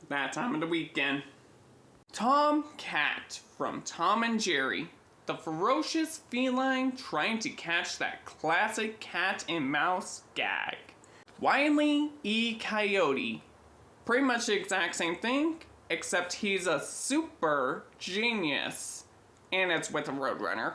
That time of the weekend. Tom Cat from Tom and Jerry. The ferocious feline trying to catch that classic cat and mouse gag. Wile E Coyote. Pretty much the exact same thing, except he's a super genius. And it's with a Roadrunner.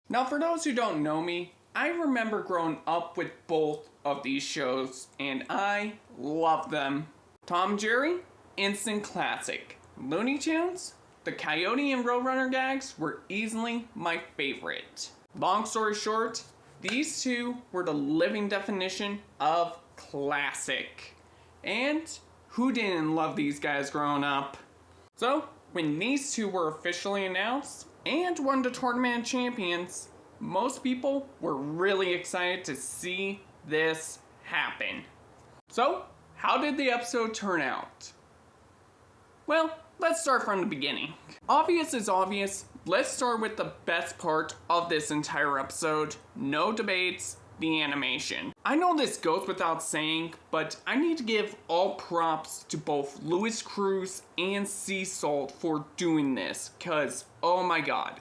Now for those who don't know me, I remember growing up with both of these shows, and I love them. Tom and Jerry? Instant classic. Looney Tunes? The Coyote and Roadrunner gags were easily my favorite. Long story short, these two were the living definition of classic. And who didn't love these guys growing up? So, when these two were officially announced and won the Tournament of Champions, most people were really excited to see this happen. So, how did the episode turn out? Well, let's start from the beginning. Obvious is obvious. Let's start with the best part of this entire episode. No debates, the animation. I know this goes without saying, but I need to give all props to both Louis Cruz and Sea Salt for doing this, cause oh my god.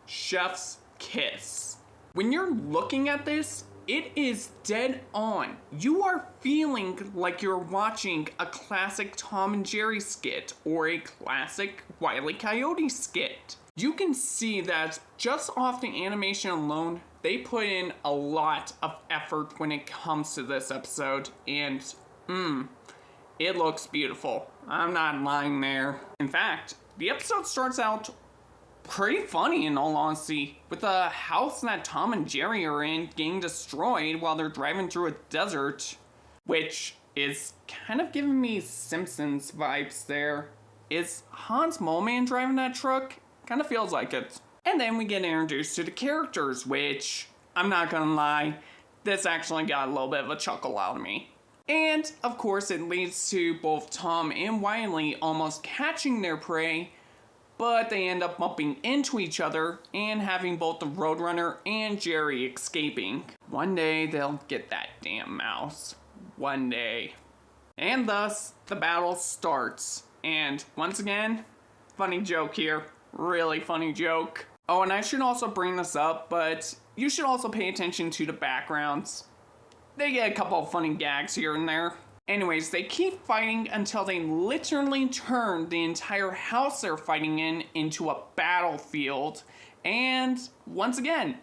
Chef's kiss. When you're looking at this, it is dead on. You are feeling like you're watching a classic Tom and Jerry skit or a classic Wile E Coyote skit. You can see that just off the animation alone, they put in a lot of effort when it comes to this episode, and it looks beautiful. I'm not lying there. In fact, the episode starts out pretty funny in all honesty, with a house that Tom and Jerry are in getting destroyed while they're driving through a desert, which is kind of giving me Simpsons vibes there. Is Hans Mole Man driving that truck? Kind of feels like it. And then we get introduced to the characters, which, I'm not gonna lie, this actually got a little bit of a chuckle out of me. And, of course, it leads to both Tom and Wile almost catching their prey, but they end up bumping into each other and having both the Roadrunner and Jerry escaping. One day they'll get that damn mouse. One day. And thus, the battle starts. And once again, funny joke here. Really funny joke. Oh, and I should also bring this up, but you should also pay attention to the backgrounds. They get a couple of funny gags here and there. Anyways, they keep fighting until they literally turn the entire house they're fighting in into a battlefield. And once again,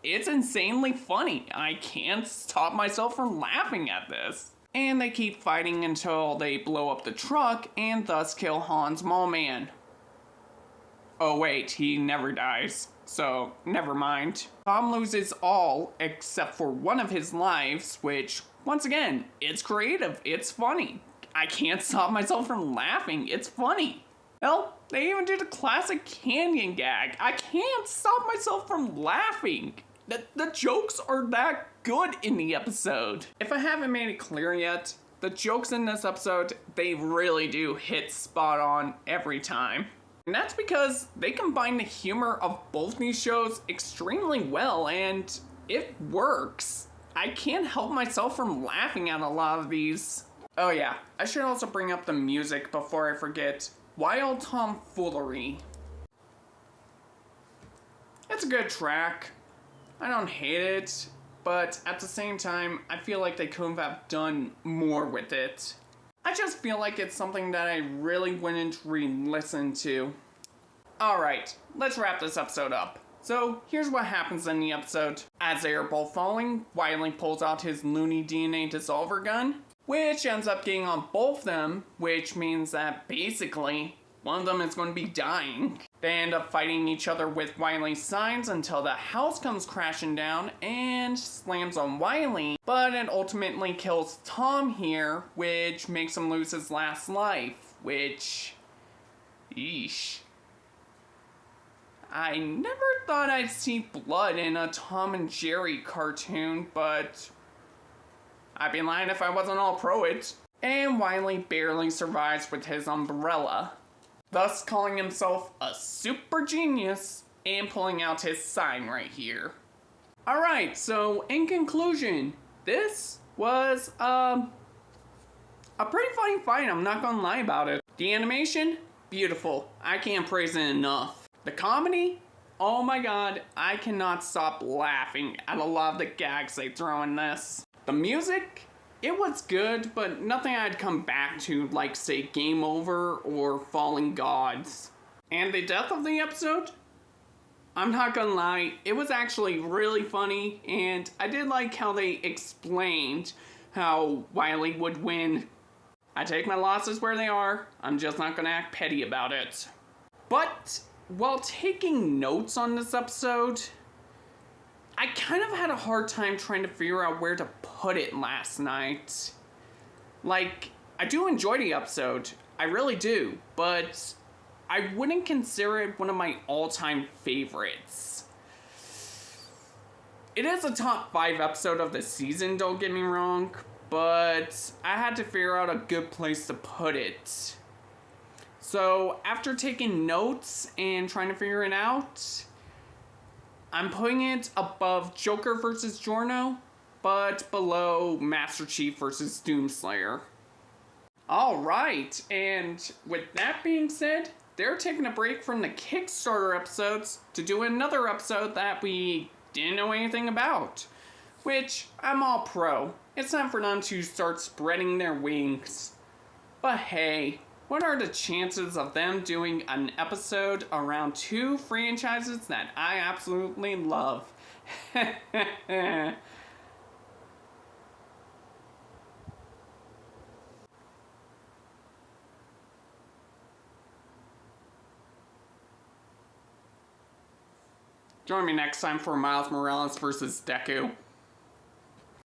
it's insanely funny. I can't stop myself from laughing at this. And they keep fighting until they blow up the truck and thus kill Hans Mole Man. Oh wait, he never dies. So, never mind. Tom loses all except for one of his lives, which, once again, it's creative, it's funny. I can't stop myself from laughing, it's funny. Hell, they even do the classic canyon gag. I can't stop myself from laughing. The jokes are that good in the episode. If I haven't made it clear yet, the jokes in this episode, they really do hit spot on every time. And that's because they combine the humor of both these shows extremely well, and it works. I can't help myself from laughing at a lot of these. Oh yeah, I should also bring up the music before I forget. Wild Tomfoolery. It's a good track. I don't hate it, but at the same time, I feel like they could have done more with it. I just feel like it's something that I really wouldn't re-listen to. Alright, let's wrap this episode up. So, here's what happens in the episode. As they are both falling, Wile pulls out his loony DNA dissolver gun, which ends up getting on both of them, which means that basically, one of them is going to be dying. They end up fighting each other with Wile's signs until the house comes crashing down and slams on Wile, but it ultimately kills Tom here, which makes him lose his last life, which... Yeesh. I never thought I'd see blood in a Tom and Jerry cartoon, but I'd be lying if I wasn't all pro it. And Wile barely survives with his umbrella. thus calling himself a super genius and pulling out his sign right here. Alright, so in conclusion, this was a pretty funny fight, I'm not gonna lie about it. The animation, beautiful. I can't praise it enough. The comedy, oh my god, I cannot stop laughing at a lot of the gags they throw in this. The music, it was good, but nothing I'd come back to like, say, Game Over or Fallen Gods. And the death of the episode, I'm not gonna lie, it was actually really funny, and I did like how they explained how Wile E would win. I take my losses where they are, I'm just not gonna act petty about it. But while taking notes on this episode, I kind of had a hard time trying to figure out where to put it last night. Like, I do enjoy the episode, I really do, but I wouldn't consider it one of my all-time favorites. It is a top 5 episode of the season, don't get me wrong, but I had to figure out a good place to put it. So after taking notes and trying to figure it out, I'm putting it above Joker vs. Giorno, but below Master Chief vs. Doomslayer. Alright, and with that being said, they're taking a break from the Kickstarter episodes to do another episode that we didn't know anything about. Which, I'm all pro. It's time for them to start spreading their wings. But hey, what are the chances of them doing an episode around 2 franchises that I absolutely love? Join me next time for Miles Morales vs. Deku.